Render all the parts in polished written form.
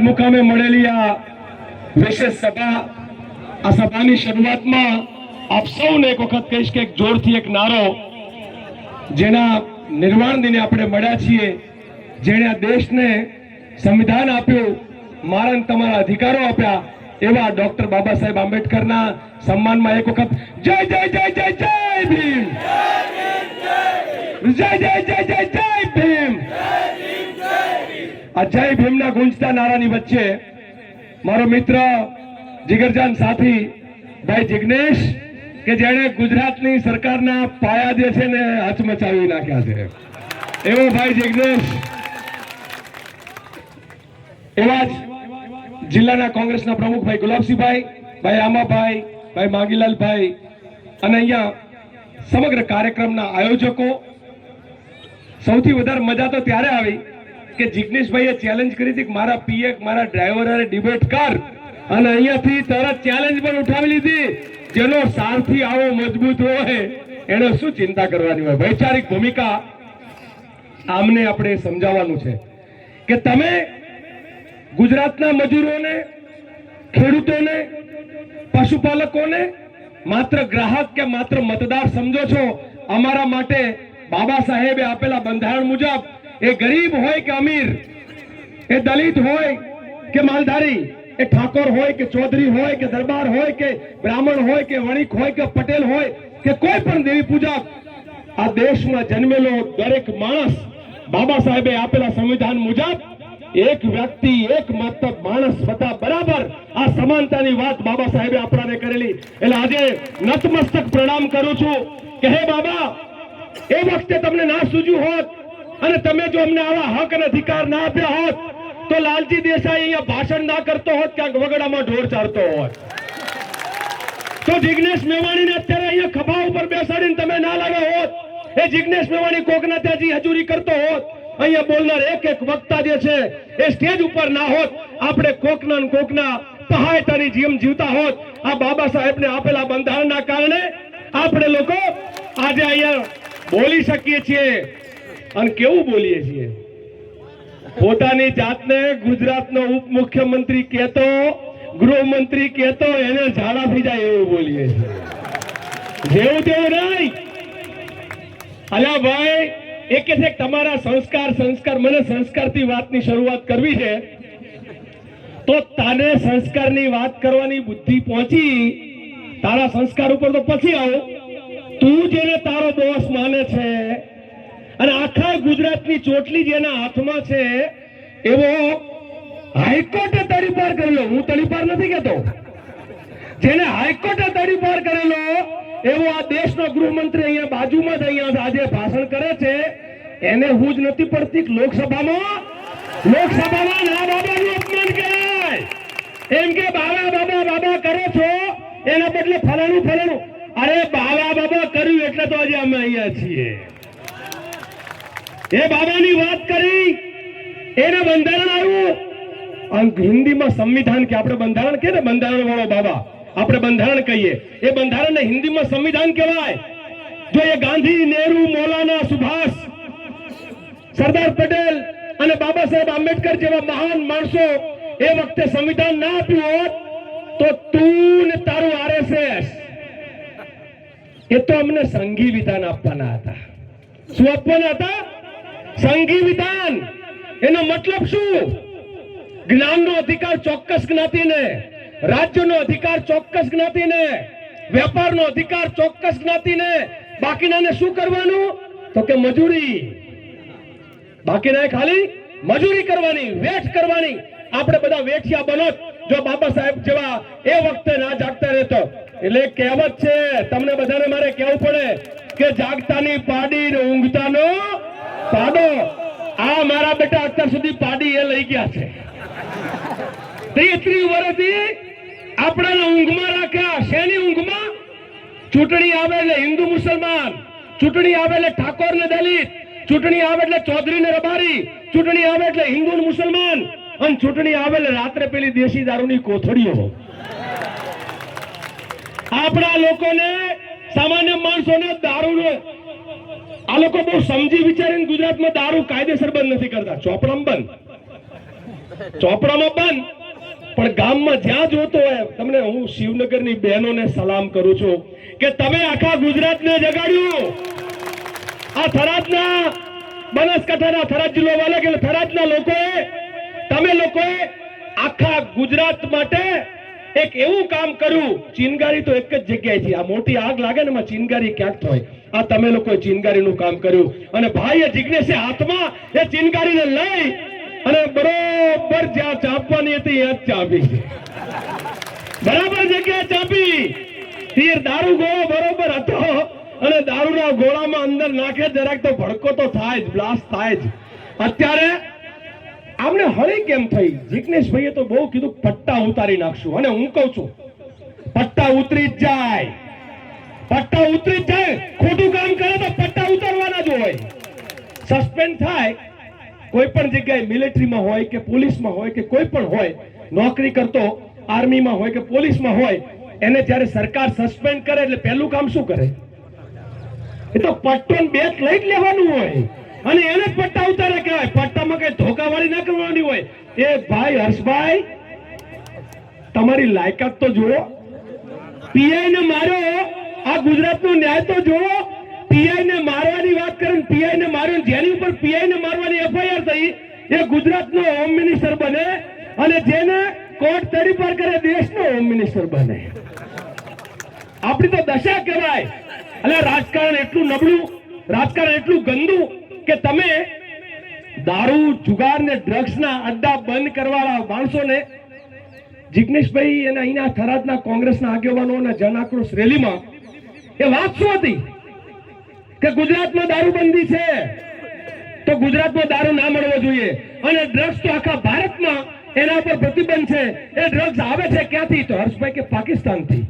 મુકામે મળેલી આ વિશેષ સભા, આ સભાની શરૂઆતમાં આપ સૌને એક વખત કહીશ કે એક જોરથી એક નારો, જેના નિર્વાણ દિને આપણે મળ્યા છીએ, જેણે આ દેશને સંવિધાન આપ્યું, મારા અને તમારા અધિકારો આપ્યા, એવા ડોક્ટર બાબા સાહેબ આંબેડકરના સન્માનમાં એક વખત જય જય જય જય જય ભીમ, જય જય જય જય જય ભીમ. આ જય ભીમના ગુંજતા નારાની વચ્ચે મારો મિત્ર જીગરજાન સાથી ભાઈ જિગ્નેશ, કે જેણે ગુજરાતની સરકારના પાયા જે છે ને હચમચાવી નાખ્યા છે, એવો ભાઈ જિગ્નેશ, એવા જ જિલ્લાના કોંગ્રેસના પ્રમુખ ભાઈ ગુલાબસિંહભાઈ, ભાઈ આમાભાઈ, ભાઈ માગીલાલભાઈ, અને અહીંયા સમગ્ર કાર્યક્રમના આયોજકો. સૌથી વધારે મજા તો ત્યારે આવી કે જિગ્નેશભાઈએ ચેલેન્જ કરી હતી કે મારા પીએ મારા ડ્રાઈવર હારે ડિબેટ કર, અને અહીંયાથી તરત ચેલેન્જ પણ ઉઠાવી લીધી. જેનો સારથી આવો મજબૂત હોય એને શું ચિંતા કરવાની હોય. વૈચારિક ભૂમિકા આમને આપણે સમજાવવાનું છે કે તમે ગુજરાતના મજૂરોને, ખેડૂતોને, પશુપાલકોને માત્ર ગ્રાહક કે માત્ર મતદાર સમજો છો. અમારા માટે બાબા સાહેબે આપેલા બંધારણ મુજબ એ ગરીબ હોય કે અમીર, એ દલિત હોય કે માલધારી, એ ઠાકોર હોય કે ચૌધરી હોય કે દરબાર હોય કે બ્રાહ્મણ હોય કે વણિક હોય કે પટેલ હોય કે કોઈ પણ દેવી પૂજક, આ દેશમાં જન્મેલો દરેક માણસ બાબા સાહેબે આપેલા સંવિધાન મુજબ એક વ્યક્તિ, એક માત્ર માણસ હતા બરાબર. આ સમાનતાની વાત બાબા સાહેબે આપણાને કરેલી. એટલે આજે નતમસ્તક પ્રણામ કરું છું કે હે બાબા, એ વખતે તમને ના સૂજ્યું હોત અને તમે જો અમને આવા હક અને અધિકાર ના આપ્યા હોત તો લાલજી દેસાઈ અહીંયા ભાષણ ના કરતો હોત, ક્યાંક વગડામાં ઢોર ચારતો હોત. તો જિગ્નેશ મેવાણીને અત્યારે અહીંયા ખભા ઉપર બેસાડીને તમે ના લાવ્યા હોત. એ જિગ્નેશ મેવાણી કોકના ત્યાંથી હજુરી કરતો હોત. અહીંયા બોલનાર એક એક વક્તા જે છે એ સ્ટેજ ઉપર ના હોત. આપણે કોકના પહાયતાની જીવન જીવતા હોત. આ બાબા સાહેબને આપેલા બંધારણના કારણે આપણે લોકો આજે અહીંયા બોલી શકીએ છીએ. અને કેવું બોલીએ છીએ, પોતાની જાતને ગુજરાતનો ઉપમુખ્યમંત્રી કહેતો, ગૃહમંત્રી કહેતો, એને ઝાડા થઈ જાય એવું બોલીએ છીએ. જેવું તેવું નહીં. અલ્યા ભાઈ, એ કે છે તમારા સંસ્કાર, મને સંસ્કારથી વાતની શરૂઆત કરવી છે, તો તને સંસ્કારની વાત કરવાની બુદ્ધિ પહોંચી, તારા સંસ્કાર ઉપર તો પછી આવો. તું જેને તારો બોસ માને છે અને આખા ગુજરાતની ચોટલી જેના હાથમાં છે, એવો હાઈકોર્ટે તડીપાર કરેલો, હું તડીપાર નથી કહેતો, જેને હાઈકોર્ટે તડીપાર કરેલો એવો આ દેશનો ગૃહમંત્રી અહીંયા બાજુમાં જ અહીંયા આજે ભાષણ કરે છે, એને હું જ નથી પડતી લોકસભામાં ના બાબાનું અપમાન કરાય. એમ કે બાબા કરો છો, એના બદલે ફલાણું. અરે બાબા કર્યું એટલે તો આજે અમે અહીંયા છીએ. એ બાબાની વાત કરી, એને બંધારણ આવ્યું. હિન્દીમાં સંવિધાન કે આપણે બંધારણ કે ને, બંધારણ વાળો બાબા આપણે બંધારણ કહીએ. એ બંધારણને હિન્દીમાં સંવિધાન કહેવાય. જો એ ગાંધી, નહેરુ, મૌલાના, સુભાષ, સરદાર પટેલ અને બાબા સાહેબ આંબેડકર જેવા મહાન માણસો એ વખતે સંવિધાન ના આપ્યું હોત તો તું ને તારું આરએસએસ એ તો અમને સંઘી વિધાન આપવાના હતા. શું આપવાના હતા? સંઘી વિધાન. એનો મતલબ શું? જ્ઞાનનો અધિકાર ચોક્કસ જ્ઞાતિને, રાજ્યનો અધિકાર ચોક્કસ જ્ઞાતિને, વેપારનો અધિકાર ચોક્કસ જ્ઞાતિને. બાકીનાને શું કરવાનું? તો કે મજૂરી. બાકીના ખાલી મજૂરી કરવાની, વેઠ કરવાની. આપણે બધા વેઠિયા બનોત જો બાબા સાહેબ જેવા એ વખતે ના જાગતા રહેતો. એટલે કહેવત છે, તમને બધાને મારે કહેવું પડે કે જાગતાની પાડી ને ઊંઘતાનો પાડો. આ મારા બેટા અત્યાર સુધી પાડી એ લઈ ગયા છે. 33 વર્ષથી આપણાને ઊંઘમાં રાખ્યા. શેની ઊંઘમાં? ચૂંટણી આવે એટલે હિન્દુ મુસલમાન, ચૂંટણી આવે એટલે ઠાકોર ને દલિત, ચૂંટણી આવે એટલે ચૌધરી ને રબારી, ચૂંટણી આવે એટલે હિન્દુ ને મુસલમાન, અને ચૂંટણી આવે એટલે રાત્રે પેલી દેશી દારૂની કોથળીઓ. આપણા લોકોને, સામાન્ય માણસોને દારૂનો, આ લોકો બહુ સમજી વિચારીને ગુજરાતમાં દારૂ કાયદેસર બંધ નથી કરતા, ચોપડામાં બંધ. ચોપડામાં બંધ, પણ ગામમાં જ્યાં જોતો હોય તમને હું શિવનગરની બહેનોને સલામ કરું છું કે તમે આખા ગુજરાતને જગાડ્યું. આ થરાદના બનાસકાંઠાના થરાદ જિલ્લો વાલે કે થરાદના લોકોએ તમે લોકોએ આખા ગુજરાત માટે એક એવું કામ કર્યું. ચિનગારી તો એક જ જગ્યાએથી, આ મોટી આગ લાગે ને એમાં ચિનગારી ક્યાંક થાય, આ તમે લોકોએ ચિનગારીનું કામ કર્યું. અને ભાઈએ જિજ્ઞેશે હાથમાં એ ચિનગારીને લઈ અને બરોબર જ્યાં ચાંપવાની હતી એ જ ચાંપી છે, બરાબર જગ્યાએ ચાંપી. તીર દારૂ ગોળો બરોબર હતો અને દારૂના ગોળામાં અંદર નાખે જરાક તો ભડકો તો થાય જ, બ્લાસ્ટ થાય જ. અત્યારે આમને હળી કેમ થઈ? જિજ્ઞેશભાઈએ તો બહુ કીધું પટ્ટા ઉતારી નાખશું, અને હું કહું છું પટ્ટા ઉતરી જ જાય, પટ્ટા ઉતરી જ જાય. ખોટું કામ કરે તો પટ્ટા ઉતારવાના જ હોય. સસ્પેન્ડ થાય કોઈ પણ જગ્યાએ, મિલિટરીમાં હોય કે પોલીસમાં હોય કે કોઈ પણ હોય, નોકરી કરતો આર્મીમાં હોય કે પોલીસમાં હોય, એને જ્યારે સરકાર સસ્પેન્ડ કરે એટલે પહેલું કામ શું કરે? એ તો પટ્ટો બેચ લઈ જ લેવાનું હોય અને એને જ પટ્ટા ઉતારે કહેવાય. પટ્ટામાં કઈ ધોકાવાળી ના કરવાની હોય. એ ભાઈ હર્ષભાઈ, તમારી લાયકાત તો જુઓ. પીઆઈ ને માર્યો, આ ગુજરાતનો ન્યાય તો જુઓ. પીઆઈ ને મારવાની વાત કરે, પીઆઈ ને માર્યો, જેની ઉપર પીઆઈ ને મારવાની એફઆઈઆર થઈ એ ગુજરાતનો હોમ મિનિસ્ટર બને, અને જેને કોર્ટ તડીપાર કરે દેશનો હોમ મિનિસ્ટર બને. આપણી તો દશા કહેવાય. એટલે રાજકારણ એટલું નબળું, રાજકારણ એટલું ગંદુ કે તમે દારૂ, જુગાર ને ડ્રગ્સના અડ્ડા બંધ કરવાવાળા માણસોને, જિજ્ઞેશભાઈ અને અહીંના થરાદના કોંગ્રેસના આગેવાનોના જન આક્રોશ રેલીમાં એ વાત શું હતી કે ગુજરાતમાં દારૂબંધી છે તો ગુજરાતમાં દારૂ ના મળવો જોઈએ, અને ડ્રગ્સ તો આખા ભારતમાં એના પર પ્રતિબંધ છે. એ ડ્રગ્સ આવે છે ક્યાંથી? તો હર્ષભાઈ કે પાકિસ્તાનથી.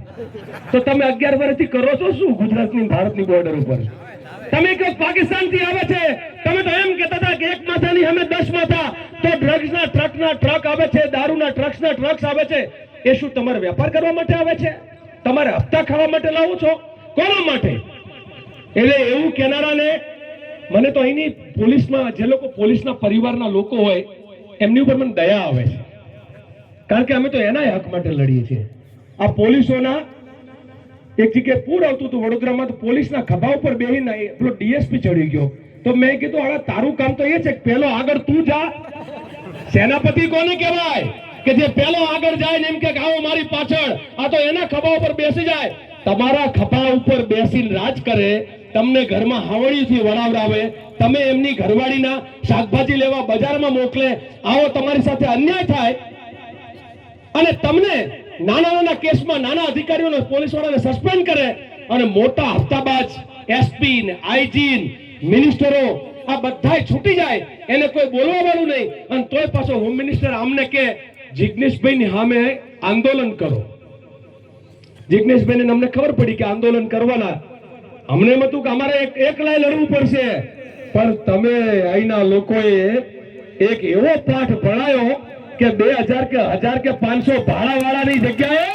તો તમે 11 વર્ષથી કરો છો શું ગુજરાતની ભારતની બોર્ડર ઉપર? તમે કહો પાકિસ્તાનથી આવે છે, તમે તો એમ કહેતા હતા કે એક માથાની અમે 10 માથા. તો ડ્રગ્સના ટ્રક આવે છે, દારૂના ટ્રક્સ આવે છે. એ શું તમારે વેપાર કરવા માટે આવે છે? તમારે હપ્તા ખાવા માટે લાવો છો? કોના માટે? એટલે એવું કેનારાને મને તો અહીંની પોલીસમાં જે લોકો પોલીસના પરિવારના લોકો હોય એમની ઉપર મને દયા આવે છે, કારણ કે અમે તો એના હક માટે લડીએ છીએ. આ પોલીસોના એક જગ્યાએ પૂર આવતું હતું વડોદરામાં, તો પોલીસના ખભા ઉપર બેહીને પેલો ડીએસપી ચડી ગયો. તો મેં કીધું હવે તારું કામ તો એ છે કે પેલો આગળ તું જા. સેનાપતિ કોને કહેવાય કે જે પેલો આગળ જાય ને એમ કે આવો મારી પાછળ? આ તો એના ખભા ઉપર બેસી જાય. તમારા ખભા ઉપર બેસીને રાજ કરે, તમને ઘરમાં હાવડીથી વળાવડાવે, તમે એમની ઘરવાળીના શાકભાજી લેવા બજારમાં મોકલે, આવો તમારી સાથે અન્યાય થાય, અને તમને નાના નાના કેસમાં નાના અધિકારીઓને પોલીસ વાળાને સસ્પેન્ડ કરે, અને મોટા હપ્તાબાજ એસપી ને આઈજી મિનિસ્ટરો આ બધા છૂટી જાય, એને કોઈ બોલવા વાળું નહીં, અને તોય પાછો હોમ મિનિસ્ટર આમને કે જિજ્ઞેશભાઈની સામે આંદોલન કરો. જિજ્ઞેશભાઈને અમને ખબર પડી કે આંદોલન કરવાના, અમને એમ હતું કે અમારે એકલાય લડવું પડશે, પણ તમે અહીંના લોકોએ એક એવો પાઠ ભણાયો કે 2000 કે 1000 કે 500 ભાડાવાળાની જગ્યાએ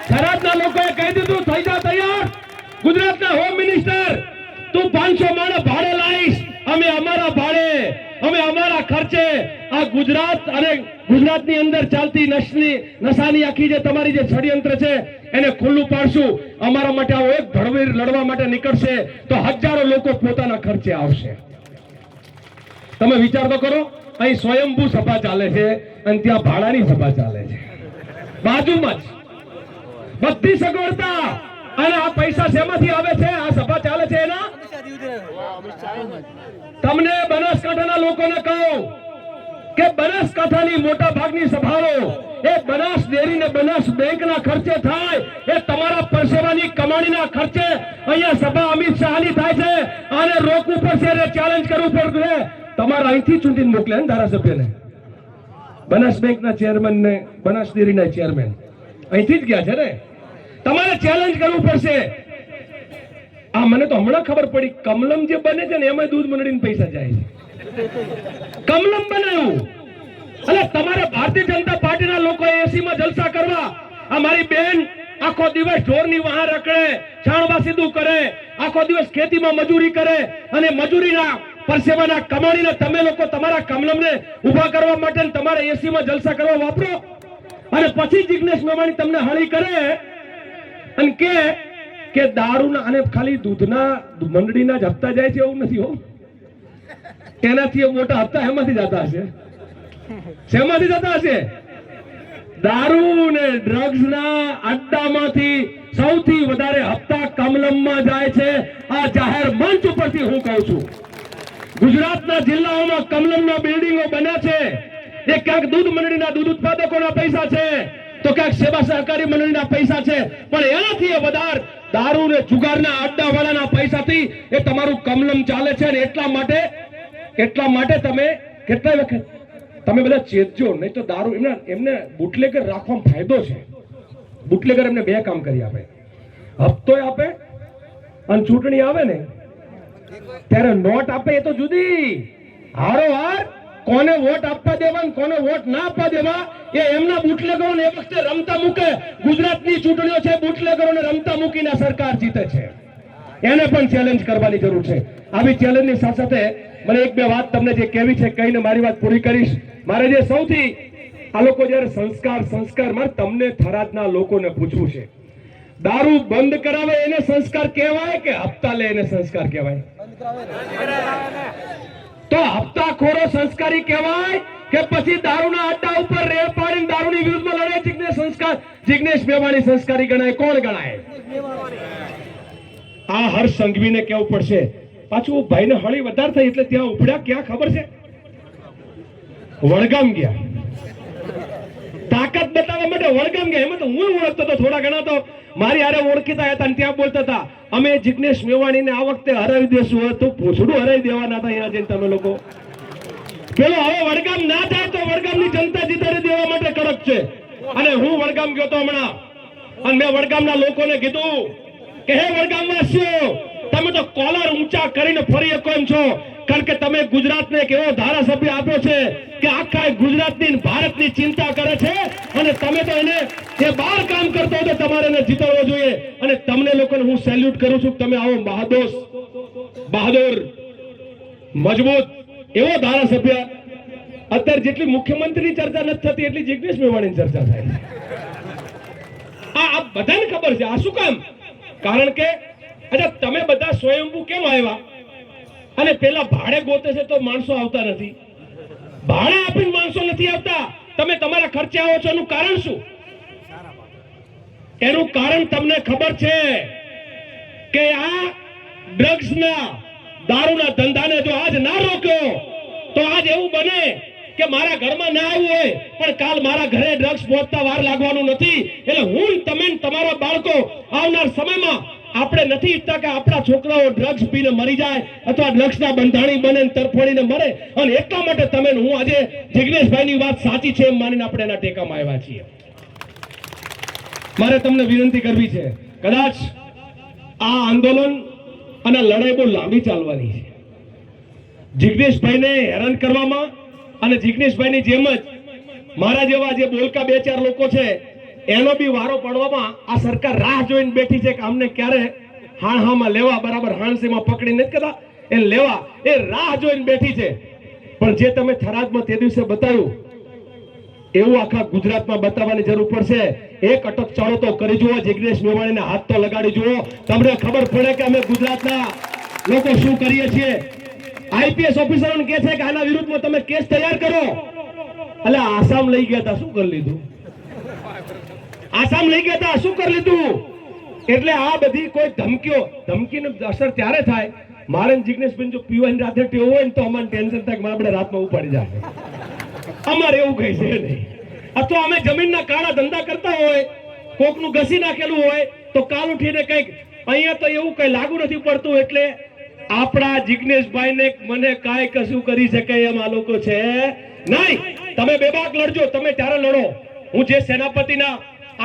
થરાદના લોકોએ કહી દીધું થઈ જા તૈયાર, ગુજરાતના હોમ મિનિસ્ટર તું 500 માણસ ભાડે લાવીશ, અમે અમારા ભાડે, અમે અમારા ખર્ચે આ ગુજરાત અને ગુજરાતની અંદર ચાલતી નશાની આખી જે તમારી જે ષડયંત્ર છે એને ખુલ્લું પાડશું. અમારા માટે આવો એક ભડવીર લડવા માટે નીકળશે તો હજારો લોકો પોતાના ખર્ચે આવશે. તમે વિચાર તો કરો, અહીં સ્વયંભૂ સભા ચાલે છે અને ત્યાં ભાડાની સભા ચાલે છે બાજુમાં જ, બધી સગવડતા, અને આ પૈસા શેમાંથી આવે છે? આ સભા ચાલે છે એના. તમને બનાસકાંઠાના લોકોને કહો કે બનાસકાંઠાની મોટા ભાગની સભાઓ એ બનાસ ડેરી ને બનાસ બેંકના ખર્ચે થાય, એ તમારા પરસેવાની કમાણીના ખર્ચે અહીંયા સભા અમિત શાહની થાય છે. આને રોકવું પડશે, ચેલેન્જ કરવું પડશે. તમારા અહીંથી ચૂંટીને મોકલે ને ધારાસભ્યને, બનાસ બેંકના ચેરમેન ને બનાસ ડેરીના ચેરમેન અહીંથી જ ગયા છે ને. તમારે ચેલેન્જ કરવું પડશે. આ મને તો હમણાં ખબર પડી, કમલમ જે બને છે ને એમાં દૂધ મંડળીને પૈસા જાય છે. કમલમ બનાવ્યું. એટલે તમારે ભારતીય જનતા પાર્ટીના લોકોએ એસીમાં જલસા કરવા, આ મારી બેન આખો દિવસ ઢોરની વાહ રખડે, છાણવા સીધું કરે, આખો દિવસ ખેતીમાં મજૂરી કરે, અને મજૂરીના પરસેવાના કમાણીને તમે લોકો તમારા કમલમને ઊભા કરવા માટે તમારા એસીમાં જલસા કરવા વાપરો અને પછી જિગ્નેશ મેવાણી તમને હળી કરે અને કે દારૂના અને ખાલી દૂધના મંડળીના જ હપ્તા જાય છે એવું નથી હો, એનાથી મોટા હપ્તા એમાંથી જતા હશે, શેમાંથી જતા હશે? દારૂ ને ડ્રગ્સ ના અડ્ડામાંથી સૌથી વધારે હપ્તા કમલમમાં જાય છે. આ જાહેર મંચ ઉપરથી હું કહું છું. ગુજરાતના જિલ્લાઓમાં કમલમના બિલ્ડિંગો બન્યા છે. એ ક્યાંક દૂધ મંડળીના દૂધ ઉત્પાદકોના પૈસા છે, તો ક્યાંક સેવા સહકારી મંડળીના પૈસા છે, પણ એનાથી વધારે દારૂ ને જુગારના અડ્ડાવાળાના પૈસાથી એ તમારું કમલમ ચાલે છે. અને એટલા માટે તમે કેટલા વખત તમે બધા ચેતજો, નહીં તો દારૂ એમને બુટલેગર રાખવામાં ફાયદો છે. બુટલેગર એમને બે કામ કરી આપે, હપ્તોય આપે અને ચૂંટણી આવે ને ત્યારે નોટ આપે. એ તો જુદી હારોહાર કોને વોટ આપવા દેવા કોને વોટ ના આપવા દેવા એ એમના બુટલેગરોને એ વખતે રમતા મૂકે. ગુજરાતની ચૂંટણીઓ છે, બુટલેગરોને રમતા મૂકીને સરકાર જીતે છે. એને પણ ચેલેન્જ કરવાની જરૂર છે. આવી ચેલેન્જની સાથે સાથે મને એક બે વાત તમને જે કહેવી છે કહીને મારી વાત પૂરી કરીશ. મારે જે સૌથી આ લોકો જયારે સંસ્કાર મારે તમને થરાદના લોકોને પૂછવું છે, દારૂ બંધ કરાવે એને સંસ્કાર કહેવાય કે હપ્તા લે એને સંસ્કાર કહેવાય? તો હપ્તાખોરો સંસ્કારી કહેવાય કે પછી દારૂના અડ્ડા ઉપર રેડ પાડીને દારૂની વિરુદ્ધમાં લડે જિગ્નેશ મેવાણી સંસ્કારી ગણાય? કોણ ગણાય? આ હર્ષ સંઘવીને કેવું પડશે. પાછું ભાઈને હળી વધારે થઈ એટલે ત્યાં ઉપડ્યા ક્યાં ખબર છે? વડગામ ગયા, તાકાત બતાવવા માટે વડગામ ગયા. એમાં તો હું ઓળખતો હતો, થોડા ઘણા તો મારી હારે ઓળખીતા હતા અને ત્યાં બોલતા હતા અમે જિગ્નેશ મેવાણીને આ વખતે હરાવી દેશું. તો પૂછડું હરાવી દેવાના હતા અહીંયા જઈને તમે લોકો. પેલો હવે વડગામ ના થાય તો વડગામની જનતા જીતાડી દેવા માટે કડક છે. અને હું વડગામ ગયો તો હમણાં, અને મેં વડગામના લોકોને કીધું કે હે વડગામવાસીઓ, તમે તો કોલર ઊંચા કરીને ફરી શકો એમ છો, કારણ કે તમે ગુજરાતને એક એવો ધારાસભ્ય આપ્યો છે કે આખા ગુજરાતની ભારતની ચિંતા કરે છે, અને તમે તો એને જે બહાર કામ કરતો હોય તો તમારે એને જીતાડવો જોઈએ. અને તમને લોકોને હું સેલ્યુટ કરું છું. તમે આવો બહાદુર મજબૂત એવો ધારાસભ્ય. અત્યારે જેટલી મુખ્યમંત્રીની ચર્ચા નથી થતી એટલી જિગ્નેશ મેવાણીની ચર્ચા થાય. આ બધાને ખબર છે. આ શું કામ? કારણ કે અચ્છા તમે બધા સ્વયંભૂ કેમ આવ્યા અને પેલા ભાડે ગોતે છે તો માણસો આવતા નથી? ભાડે આપીને માણસો નથી આવતા, તમે તમારા ખર્ચે આવો છો. એનું કારણ શું? એનું કારણ તમને ખબર છે કે આ ડ્રગ્સના દારૂના ધંધાને જો આજ ના રોક્યો તો આજ એવું બને કે મારા ઘરમાં ના આવ્યું હોય પણ કાલ મારા ઘરે ડ્રગ્સ પહોંચતા વાર લાગવાનું નથી. એટલે હું તમે તમારા બાળકો આવનાર સમયમાં આપણે નથી ઈચ્છતા કે આપણા છોકરાઓ ડ્રગ્સ પીને મરી જાય અથવા ડ્રગ્સના બંધાણી બને તરફડીને મરે. અને એટલા માટે તમે હું આજે જિગ્નેશભાઈની વાત સાચી છે એમ માનીને આપણે એના ટેકામાં આવ્યા છીએ. મારે તમને વિનંતી કરવી છે, કદાચ આ આંદોલન અને લડાઈ બહુ લાંબી ચાલવાની છે. જિગ્નેશભાઈને હેરાન કરવામાં અને જિગ્નેશભાઈની જેમ જ મારા જેવા જે બોલકા બે ચાર લોકો છે એનો બી વારો પડવામાં આ સરકાર રાહ જોઈને બેઠી છે કે અમને ક્યારે હાણહામાં લેવા, બરાબર હાણસીમાં પકડી નથી કરતા એ લેવા, એ રાહ જોઈને બેઠી છે. પણ જે તમે થરાદમાં તે દિવસે બતાવ્યું એવું આખા ગુજરાતમાં બતાવવાની જરૂર પડશે. એક અટક ચાલો તો કરી જુઓ, જિગ્નેશ મેવાણીના હાથ તો લગાડી જુઓ, તમને ખબર પડે કે અમે ગુજરાતના લોકો શું કરીએ છીએ. આઈપીએસ ઓફિસરોને કહે છે કે આના વિરુદ્ધમાં તમે કેસ તૈયાર કરો. એટલે આસામ લઈ ગયા હતા, શું કરી લીધું? આસામ લઈ ગયા હતા, શું કરી લીધું? એટલે આ બધી કોઈ ધમકીની અસર ત્યારે થાય. મારે જિગ્નેશભાઈ જો પીવાની રાતે ટેવ હોય ને તો અમારે ટેન્શન થાય કે આપણે રાતમાં ઉપાડી જાય. અમારે એવું કઈ છે નહીં. અથવા અમે જમીનના કાળા ધંધા કરતા હોય, કોકનું ઘસી નાખેલું હોય તો કાલ ઉઠીને કઈક અહીંયા તો એવું કઈ લાગુ નથી પડતું. એટલે આપણા જિગ્નેશભાઈને મને કાંઈ કશું કરી શકે એમ આ લોકો છે નહીં. તમે બેબાક લડજો, તમે ત્યારે લડો. હું જે સેનાપતિના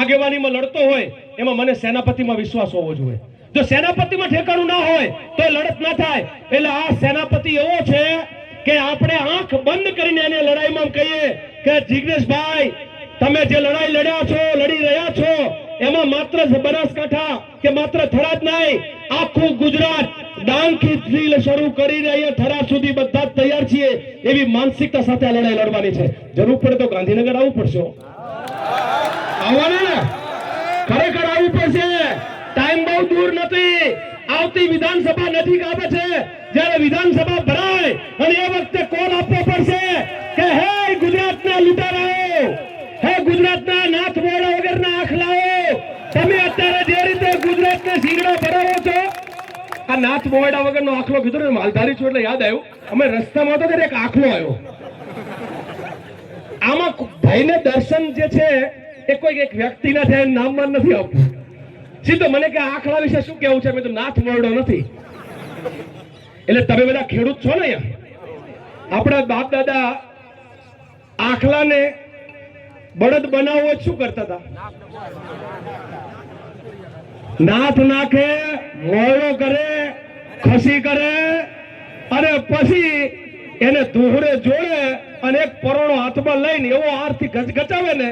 આગેવાનીમાં લડતો હોય એમાં મને સેનાપતિમાં વિશ્વાસ હોવો જોઈએ. જો સેનાપતિમાં ઠેકાણું ના હોય તો લડત ના થાય. એટલે આ સેનાપતિ એવો છે કે આપણે આંખ બંધ કરીને એને લડાઈમાં કહીએ કે જિગ્નેશભાઈ તમે જે લડાઈ લડ્યા છો, લડી રહ્યા છો, એમાં માત્ર બનાસકાંઠા કે માત્ર થરાદ નહીં, આખું ગુજરાત ડાંગથી શરૂ કરીને અહીંયા થરાદ સુધી બધા જ તૈયાર છીએ એવી માનસિકતા સાથે આ લડાઈ લડવાની છે. જરૂર પડે તો ગાંધીનગર આવવું પડશે. આવવાના ને ખરેખર આવવું પડશે. ટાઈમ બહુ દૂર નથી. આવતી વિધાનસભા નજીક આવે છે. જ્યારે વિધાનસભા ભરાય અને એ વખતે કોલ આપવો પડશે કે હે ગુજરાતના લૂંટારાઓ, હે ગુજરાતના નાથ મોડા વગરના આખલાઓ, તમે અત્યારે જે રીતે ગુજરાતને શીંગડા ભરાવો છો. આ નાથ મોડા વગરનો આખલો કીધો ને, માલધારી છું એટલે યાદ આવ્યું. અમે રસ્તામાં હતો ત્યારે એક આખલો આવ્યો. આમાં ભાઈને દર્શન જે છે એ કોઈ એક વ્યક્તિના છે, નામમાં નથી આવતું. સીધો મને કે આખલા વિશે શું કેવું છે? મેં તો નાથ મોરડો નથી. એટલે તમે બધા ખેડૂત છો ને, આપણા બાપ દાદા આખલાને બળદ બનાવવો શું કરતા હતા? નાથ નાખે, મોરડો કરે, ખસી કરે અને પછી એને દોહરે જોડે અને એક પરોણો હાથમાં લઈને એવો આરથી ગચગચાવે ને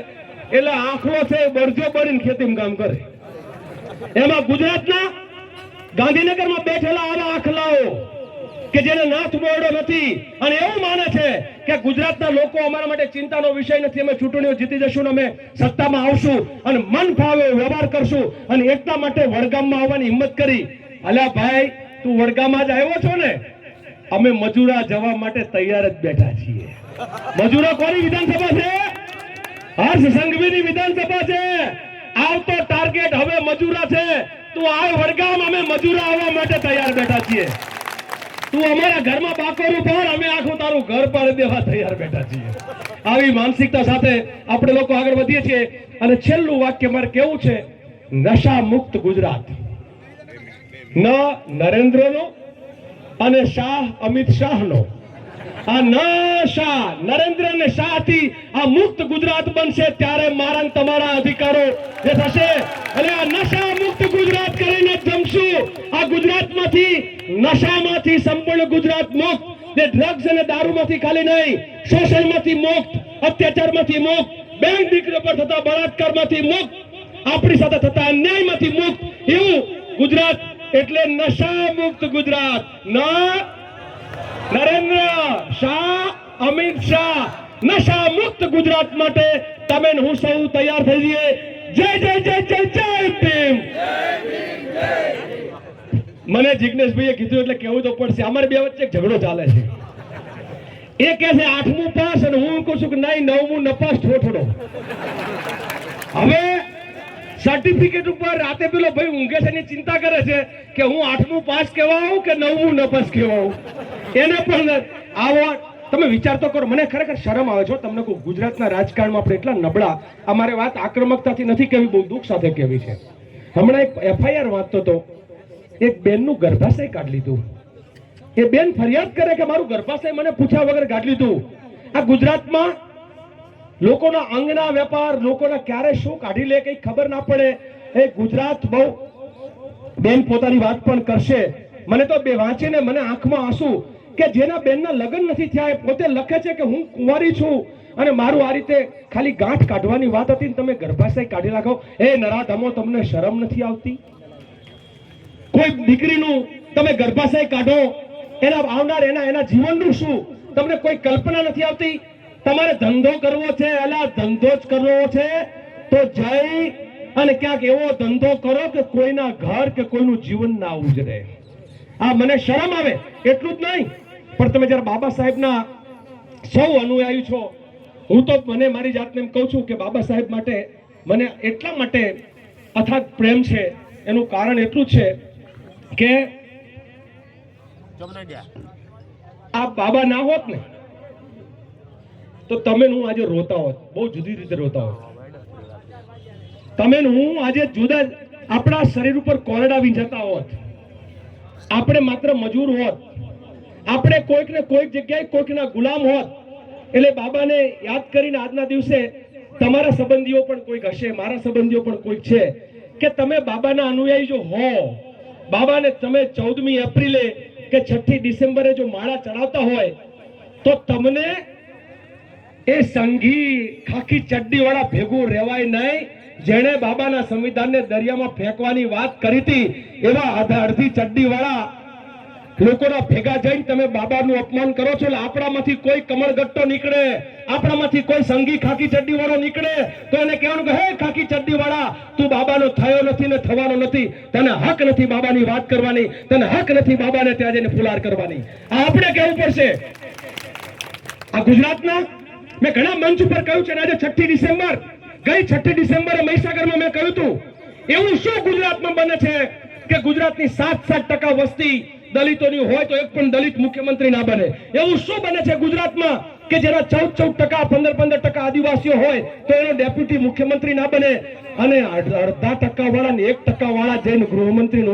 એટલે આખલો છે બળજો બળીને ખેતીમાં કામ કરે. એમાં ગુજરાતના ગાંધીનગરમાં બેઠેલા આવા આખલાઓ કે જેને નાથ મોરડો નથી અને એવું માને છે કે ગુજરાતના લોકો અમારા માટે ચિંતાનો વિષય નથી, અમે ચૂંટણીઓ જીતી જશું ને અમે સત્તામાં આવશું અને મન ફાવે વ્યવહાર કરશું અને એકતા માટે વડગામમાં આવવાની હિંમત કરી. અલ્યા ભાઈ, તું વડગામમાં જ આવ્યો છો ને? અમે મજૂરા જવા માટે તૈયાર જ બેઠા છીએ. મજૂરા કોની વિધાનસભા છે? હર્ષ સંઘવીની વિધાનસભા છે. આવતો ટાર્ગેટ હવે મજૂરા છે. તું આવ વડગામ, અમે મજૂરા આવવા માટે તૈયાર બેઠા છીએ. તું અમારા ઘરમાં બાકોરું પાડ, અમે આખું તારું ઘર પાડી દેવા તૈયાર બેઠા છીએ. આવી માનસિકતા સાથે આપણે લોકો આગળ વધીએ છીએ. અને છેલ્લું વાક્ય મારે કેવું છે, નશા મુક્ત ગુજરાત. ન નરેન્દ્રનો અને શાહ અમિત શાહનો. આ નશા નરેન્દ્ર અને શાહથી આ મુક્ત ગુજરાત બનશે ત્યારે મારા તમારા અધિકારો જે થશે. અને આ નશા મુક્ત ગુજરાત કરીને જમશું. આ ગુજરાતમાંથી નશામાંથી સંપૂર્ણ ગુજરાત મુક્ત, જે ડ્રગ્સ અને દારૂમાંથી ખાલી નહીં, શોષણમાંથી મુક્ત, અત્યાચારમાંથી મુક્ત, બેન દીકરીઓ પર થતા બળાત્કારમાંથી મુક્ત, આપણી સાથે થતા અન્યાયમાંથી મુક્ત એવું ગુજરાત. એટલે નશા મુક્ત ગુજરાત. નરેન્દ્ર શાહ, અમિત શાહ, નશા મુક્ત ગુજરાત માટે તમે હું સૌ તૈયાર થઈ જઈએ. જય જય જય જય જય ભીમ. મને જિગ્નેશભાઈએ કીધું એટલે કેવું તો પડશે. અમારે બે વચ્ચે ઝઘડો ચાલે છે. એ કહે છે 8મું પાસ અને હું કહું છું કે નહીં 9મું નપાસ ઠોઠડો. હવે સર્ટિફિકેટ ઉપર રાતે પેલો ભાઈ ઊંઘે છે એની ચિંતા કરે છે કે હું 8મું પાસ કહેવાઉં કે 9મું નપાસ કહેવાઉં. એને પણ આવો તમે વિચાર તો કરો. મને ખરેખર શરમ આવે છે તમને કહું, ગુજરાતના રાજકારણમાં આપણે એટલા નબળા. અમારે વાત આક્રમકતાથી નથી કહેવી, બહુ દુઃખ સાથે કહેવી છે. હમણાં એક FIR વાંચતો હતો, એક બેનનું ગર્ભાશય કાઢી લીધું. એ બેન ફરિયાદ કરે કે મારું ગર્ભાશય મને પૂછ્યા વગર કાઢી લીધું. આ ગુજરાતમાં લોકોના અંગના વેપાર, લોકોના ક્યારે શું કાઢી લે કઈ ખબર ના પડે. એ ગુજરાત બહુ. બેન પોતાની વાત પણ કરશે. મને તો બે વાંચીને મને આંખમાં આંસુ કે જેના બેનના લગ્ન નથી થયા એ પોતે લખે છે કે હું કુંવારી છું અને મારું આ રીતે ખાલી ગાંઠ કાઢવાની વાત હતી તમે ગર્ભાશય કાઢી નાખો. એ નરાધમો, તમને શરમ નથી આવતી? કોઈ દીકરીનું તમે ગર્ભાશય કાઢો, એના આવનાર એના જીવનનું શું તમને કોઈ કલ્પના નથી આવતી? તમારે ધંધો કરવો છે, અલા ધંધો જ કરવો છે તો જઈ અને ક્યાંક એવો ધંધો કરો કે કોઈના ઘર કે કોઈનું જીવન ના ઉજરે. આ મને શરમ આવે એટલું જ નહીં, પણ તમે જયારે બાબા સાહેબના સૌ અનુયાયી છો, હું તો મને મારી જાતને એમ કહું છું કે બાબા સાહેબ માટે મને એટલા માટે અથાગ પ્રેમ છે. એનું કારણ એટલું છે કે આ બાબા ના હોત ને તો તમે હું આજે રોતા હોત, બહુ જુદી રીતે રોતા હોત. તમે હું આજે જુદા આપણા શરીર ઉપર કોરડાવી જતા હોત. આપણે માત્ર મજૂર હોત, આપણે કોઈક ને કોઈક જગ્યાએ કોઈકના ગુલામ હોત. એટલે બાબાને યાદ કરીને આજના દિવસે તમારા સંબંધીઓ પણ કોઈક હશે, મારા સંબંધીઓ પણ કોઈક છે કે તમે બાબાના અનુયાયી જો હો, બાબાને તમે 14મી એપ્રિલે કે 6ઠી ડિસેમ્બરે જો માળા ચડાવતા હોય તો તમને એ સંઘી ખાખી ચડ્ડી વાળા ભેગું રહેવાય નહીં. જેણે બાબાના સંવિધાનને દરિયામાં ફેંકવાની વાત કરી હતી એવા અડધી ચડ્ડી વાળા લોકોના ભેગા જઈને તમે બાબાનું અપમાન કરો છો. એટલે આપણામાંથી કોઈ કમળગટ્ટો નીકળે, આપણામાંથી કોઈ સંગી ખાકી ચડ્ડી વાળો નીકળે તો એને કહેવાનું કે હે ખાકી ચડ્ડી વાળા, તું બાબાનો થયો નથી ને થવાનો નથી, તને હક નથી બાબાની વાત કરવાની, તને હક નથી બાબાને ત્યાં જઈને ફુલાર કરવાની. આ આપણે કહેવું પડશે. આ ગુજરાતના મેં ઘણા મંચ ઉપર કહ્યું છે. આજે 6 ડિસેમ્બર ગઈ 6 ડિસેમ્બરે મહીસાગરમાં મેં કહ્યું હતું, એવું શું ગુજરાતમાં બને છે કે ગુજરાતની 7% વસ્તી દલિતોની હોય તો એક પણ દલિત મુખ્યમંત્રી ના બને? એવું શું બને છે ગુજરાતમાં કે જેના 14% 15% આદિવાસીઓ હોય તો એનો ડેપ્યુટી મુખ્યમંત્રી ના બને, અને 0.5% વાળા ને 1% વાળા જઈને ગૃહમંત્રી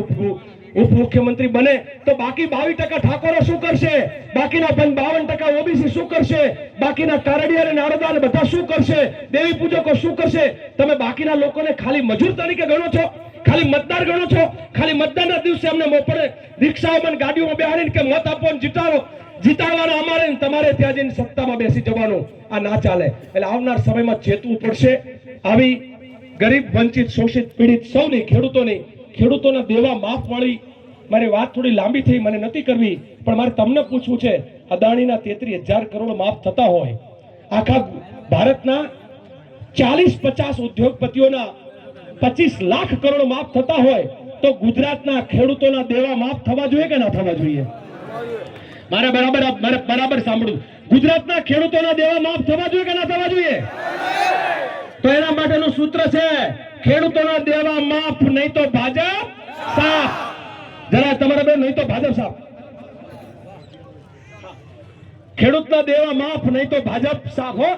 ઉપમુખ્યમંત્રી બને? તો બાકી 22% ઠાકોરો શું કરશે? બાકીના 52% ઓબીસી શું કરશે? બાકીના કારડિયા અને નારોદા ને બધા શું કરશે? દેવી પૂજકો શું કરશે? તમે બાકીના લોકોને ખાલી મજૂર તરીકે ગણો છો, ખાલી મતદાર ગણો છો. ખાલી મતદાનના દિવસે અમને મોપડે રિક્ષાઓમાં ગાડીઓમાં બેહાડીને કે મત આપો ને જીતાડવાના અમારે, તમારે ત્યાં જઈને સત્તામાં બેસી જવાનું. આ ના ચાલે. એટલે આવનાર સમયમાં ચેતવું પડશે. આવી ગરીબ, વંચિત, શોષિત, પીડિત સૌની, ખેડૂતોના દેવા માફ વાળી મારી વાત થોડી લાંબી થઈ, મને નથી કરવી, પણ મારે તમને પૂછવું છે. અદાણીના 33,000 કરોડ માફ થતા હોય, આખા ભારતના 40-50 ઉદ્યોગપતિઓના 25 લાખ કરોડ માફ થતા હોય, તો ગુજરાતના ખેડૂતોના દેવા માફ થવા જોઈએ કે ના થવા જોઈએ? મારે બરાબર સાંભળવું. ગુજરાતના ખેડૂતોના દેવા માફ થવા જોઈએ કે ના થવા જોઈએ? તો એના માટેનું સૂત્ર છે, ખેડૂતોના દેવા માફ, નહીં તો ભાજપ સાફ. જરા તમારા બે, નહીં તો ભાજપ સાફ. ખેડૂતના દેવા માફ, નહીં તો ભાજપ સાફ. હો,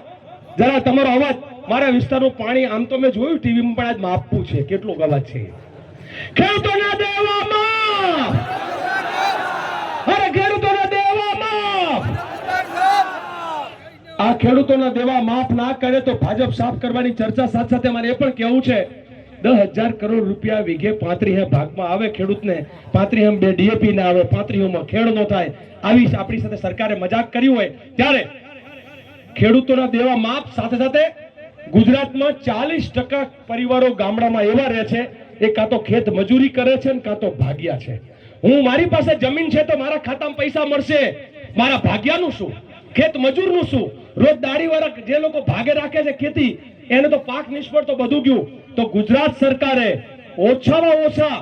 જરા તમારો અવાજ. મારા વિસ્તારનું પાણી આમ તો મેં જોયું ટીવીમાં, પણ આજ માપવું છે કેટલો અવાજ છે. ખેડૂતોના દેવા માફ, અરે ખેડૂતોના દેવા માફ. આ ખેડૂતોના દેવા માફ ના કરે તો ભાજપ સાફ કરવાની ચર્ચા સાથે સાથે મારે એ પણ કહેવું છે, 10,000 કરોડ રૂપિયા વીઘે 35 ભાગમાં આવે ખેડૂતને, 35 બે ડીએપી ના આવે, 35 ખેડ નો થાય. આવી આપણી સાથે સરકારે મજાક કરી હોય ત્યારે ખેડૂતોના દેવા માફ સાથે સાથે ગુજરાતમાં 40% પરિવારો ગામડામાં એવા રહે છે, એ કાં તો ખેત મજૂરી કરે છે ને કાં તો ભાગ્યા છે. મારી પાસે જમીન છે તો મારા ખાતામાં પૈસા મળશે, મારા ભાગ્યાનું શું? ખેત મજૂરનું શું? રોજ દાઢીવાળા જે લોકો ભાગે રાખે છે ખેતી, એને તો પાક નિષ્ફળ તો બધું ગયું. તો ગુજરાત સરકારે ઓછામાં ઓછા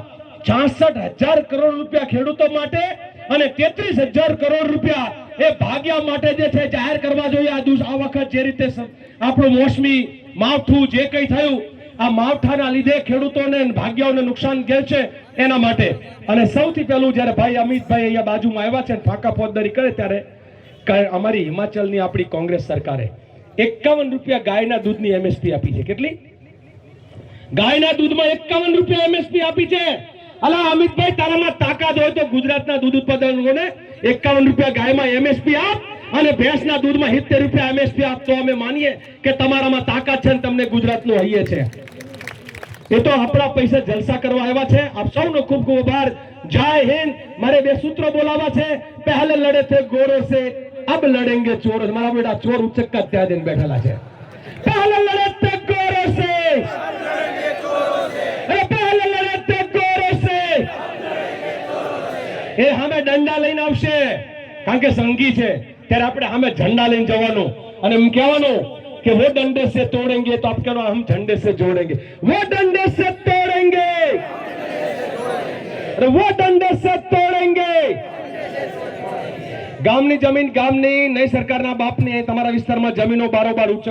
66,000 કરોડ રૂપિયા ખેડૂતો માટે અને 33,000 કરોડ રૂપિયા એ ભાગ્યા માટે જે છે જાહેર કરવા જોઈએ. આ વખત જે રીતે આપણું મોસમી માવઠું જે કંઈ થયું, આ માવઠાના લીધે ખેડૂતોને ભાગ્યાઓને નુકસાન ગયું છે, એના માટે. અને સૌથી પહેલું જયારે ભાઈ અમિતભાઈ અહીંયા બાજુમાં આવ્યા છે ફાંકા ફોજદારી કરે, ત્યારે અમારી હિમાચલની આપણી કોંગ્રેસ સરકારે 51 રૂપિયા ગાયના દૂધની એમએસપી આપી છે. કેટલી? ગાયના દૂધમાં 51 રૂપિયા એમએસપી આપી છે. અલા અમિતભાઈ, તારામાં તાકાત હોય તો ગુજરાતના દૂધ ઉત્પાદકોને 51 રૂપિયા ગાયમાં એમએસપી આપ અને ભેંસના દૂધમાં 70 રૂપિયા એમએસપી આપ, તો અમે માનીએ કે તમારામાં તાકાત છે અને તમને ગુજરાતનું હૈયે છે. એ તો આપણા પૈસા જલસા કરવા આવ્યા છે. આપ સૌનો ખૂબ ખૂબ આભાર. જય હિન્દ. મારે 2 સૂત્રો બોલાવા છે. પહેલે લડે थे गोरों से, अब लड़ेंगे चोरों से. મારા બેટા ચોર ઉચક્કા ત્યાં જઈને બેઠેલા છે. પહેલે લડે थे गोरों से, પહેલે લડે थे गोरों से. એ સામે દંડા લઈને આવશે, કારણ કે સંઘી છે. ત્યારે આપણે સામે ઝંડા લઈને જવાનું અને એમ કહેવાનું कि वो डंडे से तोड़ेंगे, तो आप कह रहे हम झंडे से जोड़ेंगे. वो डंडे से तोड़ेंगे, अरे वो डंडे से तोड़ेंगे. ગામની જમીન ગામની, નહીં સરકારના બાપની. તમારા વિસ્તારમાં જમીનો બારોબાર ઉચ્ચ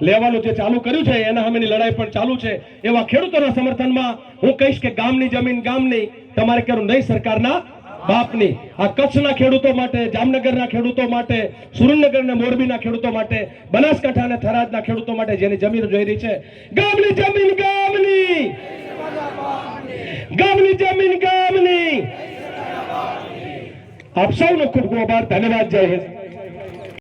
લેવાનું જે ચાલુ કર્યું છે એના સામેની લડાઈ પણ ચાલુ છે. એવા ખેડૂતોના સમર્થનમાં હું કહીશ કે ગામની જમીન ગામની, તમારે કહેવું નહીં સરકારના બાપની. આ કચ્છના ખેડૂતો માટે, જામનગરના ખેડૂતો માટે, સુરેન્દ્રનગર અને મોરબીના ખેડૂતો માટે, બનાસકાંઠા અને થરાદના ખેડૂતો માટે જેની જમીન જોઈ રહી છે, ગામની જમીન ગામની, ગામની જમીન ગામની. આપ સૌનો ખૂબ ખૂબ આભાર. ધન્યવાદ. જય હિન્દ.